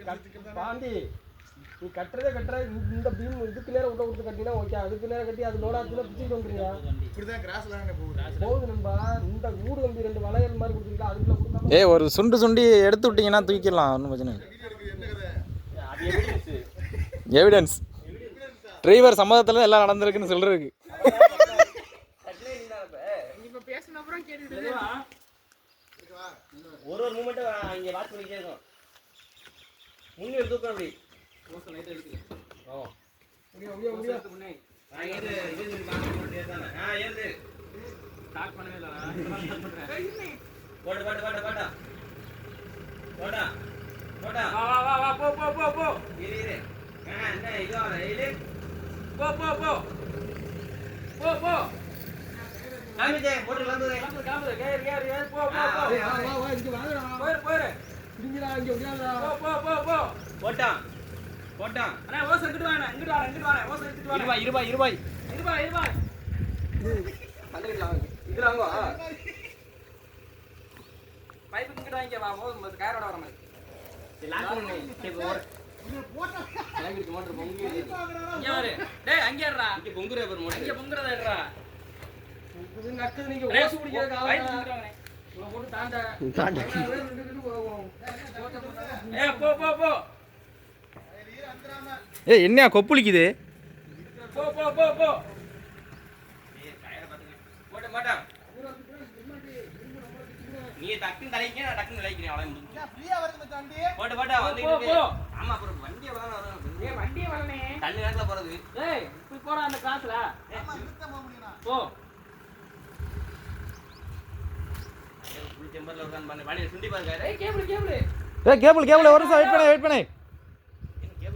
பாண்டி நீ கட்டுறதே கட்டுற இந்த பீம் இதுக்கு நேரம் விட்ட கொடுத்து கட்டினா ஓகே, அதுக்கு நேரம் கட்டி அது லோடாச்சுன்னா பிச்சுட்டு வந்துருங்க. இப்படிதான் கிராஸ்ல போகுது நண்பா. இந்த ஊடு கம்பி 2 வளையல் மாதிரி கொடுத்துருக்கா, அதுக்குள்ள கொடுக்காம ஏய் ஒரு சுண்டி எடுத்து விட்டீங்கன்னா தூக்கிடலாம், ஒன்றும் பிரச்சனை இல்லை. எவிடன்ஸ் டிரைவர் சம்மதத்தில் எல்லாம் நடந்திருக்குன்னு சொல்றதுக்கு. ஒரு மூமெண்ட்டும் இங்கே வாட்ச் பண்ணிக்கிட்டே இருக்கும். முன்னே தூக்கம் அப்படி லைட் எடுத்து போட்டு பாட்டு பாட்டு பாட்டா போட்டா போட்டா வா வா வா போ போ போ போ இரு இரு என்ன இது வர இரு போ போ போ போ போ காமிச்சே போட்டு வந்துறே காமிச்சே கேர் கேர் கேர் போ போ போ வா வா இங்க வாங்கடா. போய் போய் இங்கடா இங்க உடையாடா. போ போ போ போ போட்டா போட்டா அண்ணா ஓஸ் எடுத்து வாங்க இங்கிட்டு வாங்க ஓஸ் எடுத்து வாங்க 20 20 வந்துடலாம் இதுல வாங்க பைப் இங்கிட்டு வாங்க வா ஓஸ் காரோட வர மாதிரி லாக் பண்ணு டேப் ஓவர் போட்டா லாங்கிட்டு மோட்டர் பொங்கி இங்க வர டேய் அங்க ஏறடா இங்க பொங்குற பேர் மோட்டர் இங்க பொங்குறதா ஏறடா இது நக்குது. நீங்க ஓஸ் பிடிக்கிறதுக்கு ஆவறா போட்டு தாண்ட ஏய் போ போ போ ஏய் என்ன கொப்புளிக்குது? போ போ போ போ ஏய் டயர் பாத்துங்க போட மாட்டா நீ டக்குன்னு தலைக்கே நான் டக்குன்னு தலைக்கிறேன் அவளை முடிஞ்சு ஃப்ரீயா வருது மச்சான் போடு போடா வந்து போ ஆமா அப்புறம் வண்டியே வரும் ஏய் வண்டியே வரனே தண்ணி நேரத்துல போறது ஏய் இப்படி போடா அந்த கிளாஸ்ல ஆமா நிறுத்த போக முடியுமா போ ஃபுல் டெம்பர்ல உட்கார்ந்து பண்ணு வண்டியை சுண்டி பாருங்க ஏய் கேபிள் ஏய் கேபிள் ஒரு நிமிஷம் வெயிட் பண்ணு